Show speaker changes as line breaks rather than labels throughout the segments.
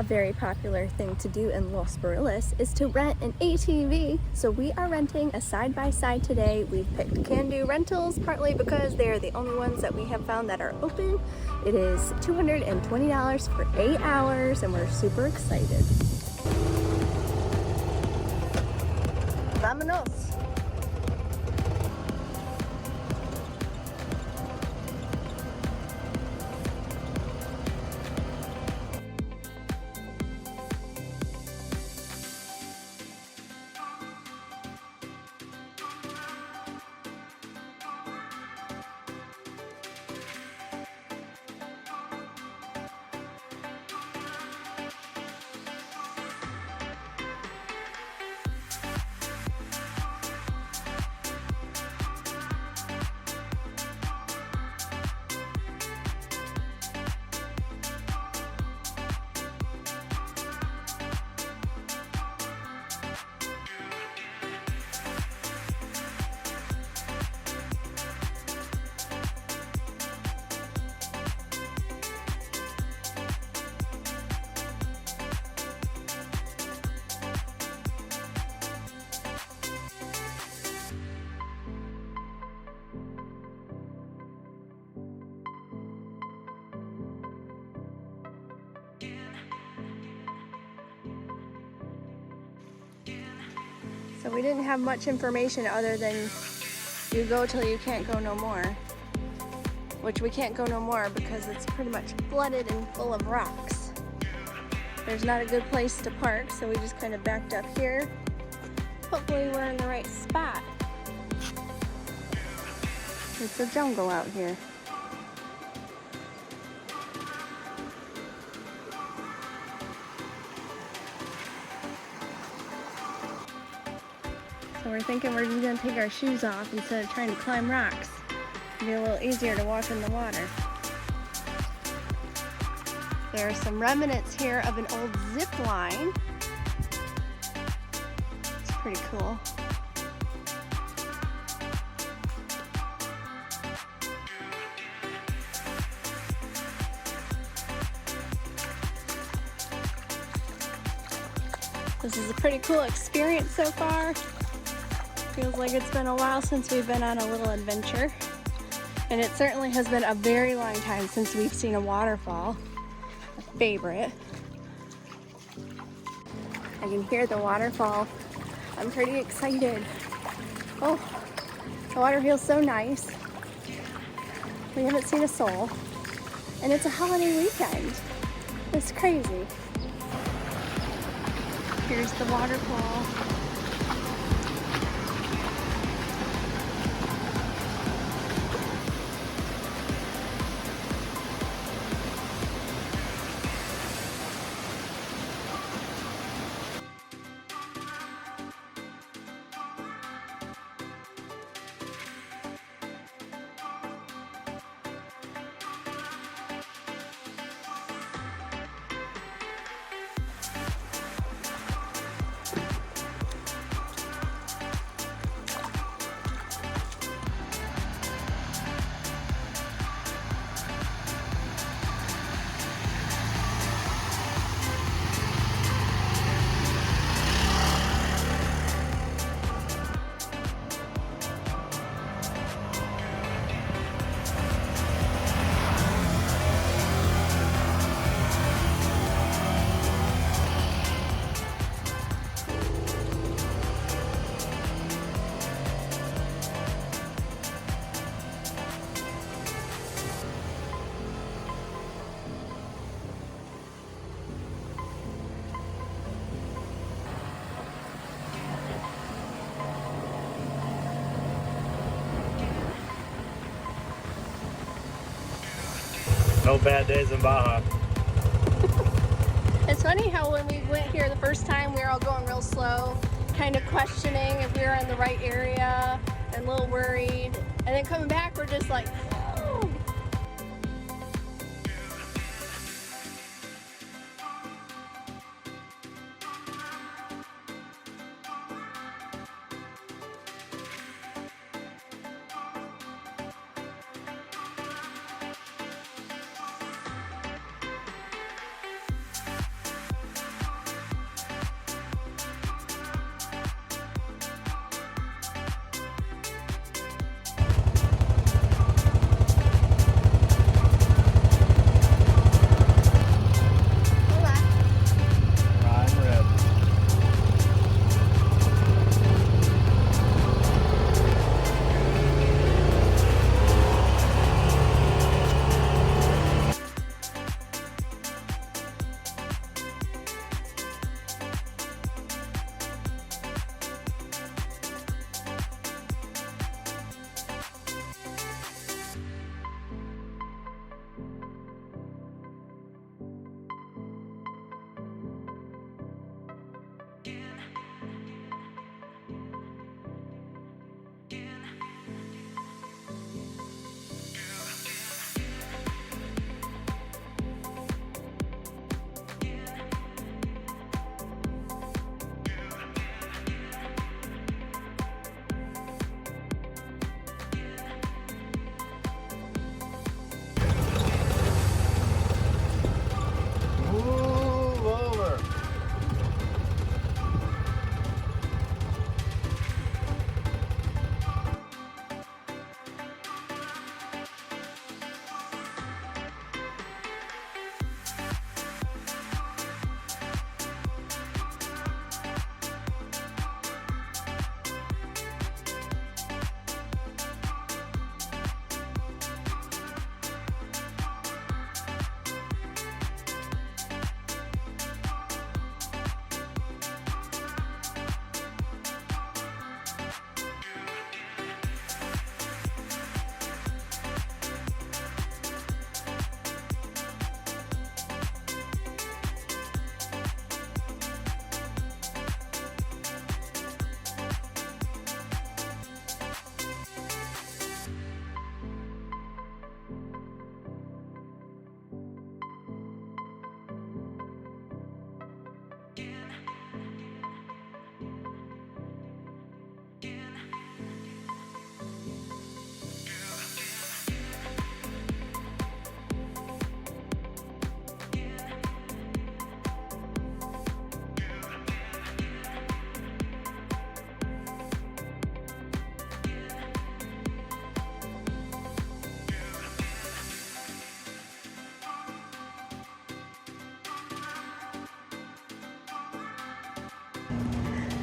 A very popular thing to do in Los Barriles is to rent an ATV. So we are renting a side-by-side today. We've picked Can-Do Rentals partly because they're the only ones that we have found that are open. It is $220 for 8 hours and we're super excited. Vámonos! So we didn't have much information other than you go till you can't go no more. Which we can't go no more because it's pretty much flooded and full of rocks. There's not a good place to park, so we just kind of backed up here. Hopefully we're in the right spot. It's a jungle out here. So we're thinking we're just gonna take our shoes off instead of trying to climb rocks. It'll be a little easier to walk in the water. There are some remnants here of an old zip line. It's pretty cool. This is a pretty cool experience so far. Feels like it's been a while since we've been on a little adventure. And it certainly has been a very long time since we've seen a waterfall. A favorite. I can hear the waterfall. I'm pretty excited. Oh, the water feels so nice. We haven't seen a soul. And it's a holiday weekend. It's crazy. Here's the waterfall.
No bad days in Baja.
It's funny how when we went here the first time, we were all going real slow, kind of questioning if we were in the right area and a little worried. And then coming back, we're just like, oh.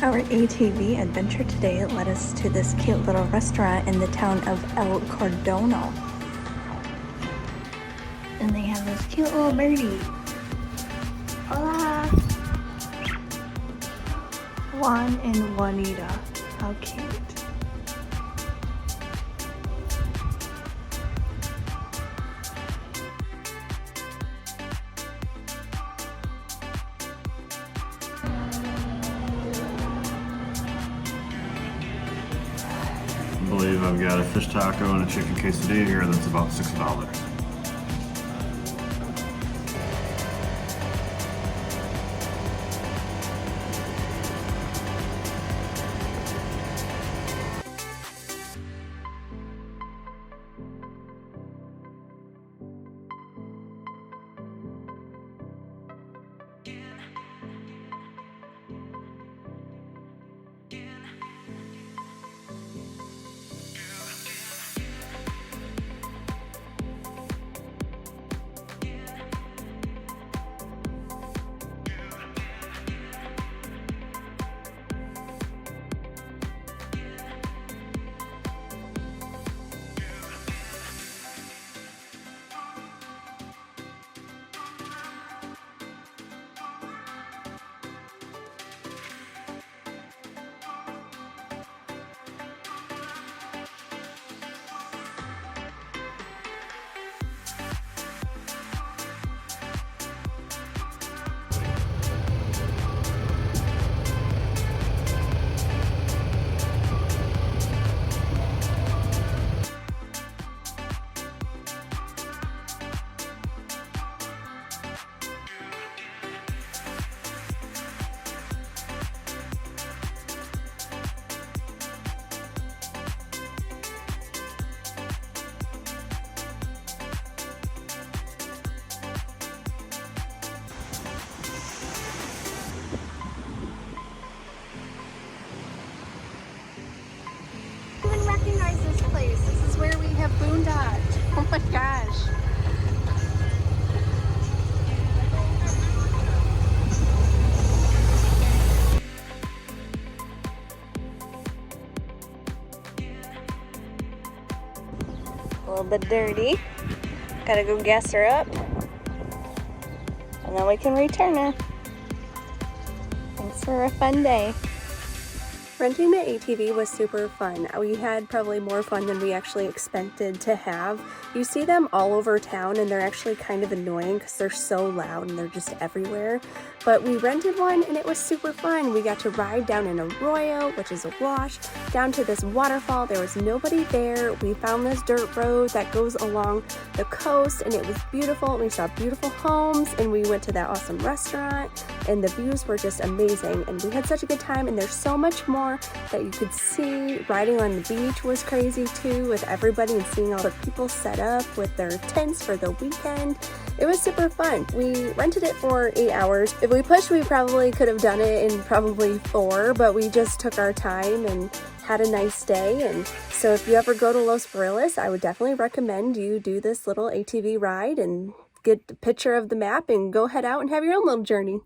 Our ATV adventure today led us to this cute little restaurant in the town of El Cardono. And they have this cute little birdie. Hola! Juan and Juanita. How cute.
I believe I've got a fish taco and a chicken quesadilla here that's about $6.
Recognize this place. This is where we have boondocked. Oh my gosh. A little bit dirty. Gotta go gas her up. And then we can return her. Thanks for a fun day. Renting the ATV was super fun. We had probably more fun than we actually expected to have. You see them all over town and they're actually kind of annoying because they're so loud and they're just everywhere. But we rented one and it was super fun. We got to ride down an arroyo, which is a wash, down to this waterfall. There was nobody there. We found this dirt road that goes along the coast and it was beautiful. We saw beautiful homes and we went to that awesome restaurant and the views were just amazing and we had such a good time, and there's so much more that you could see. Riding on the beach was crazy too, with everybody and seeing all the people set up with their tents for the weekend. It was super fun. We rented it for 8 hours. If we pushed, we probably could have done it in probably 4, but we just took our time and had a nice day. And so if you ever go to Los Barriles, I would definitely recommend you do this little ATV ride and get a picture of the map and go head out and have your own little journey.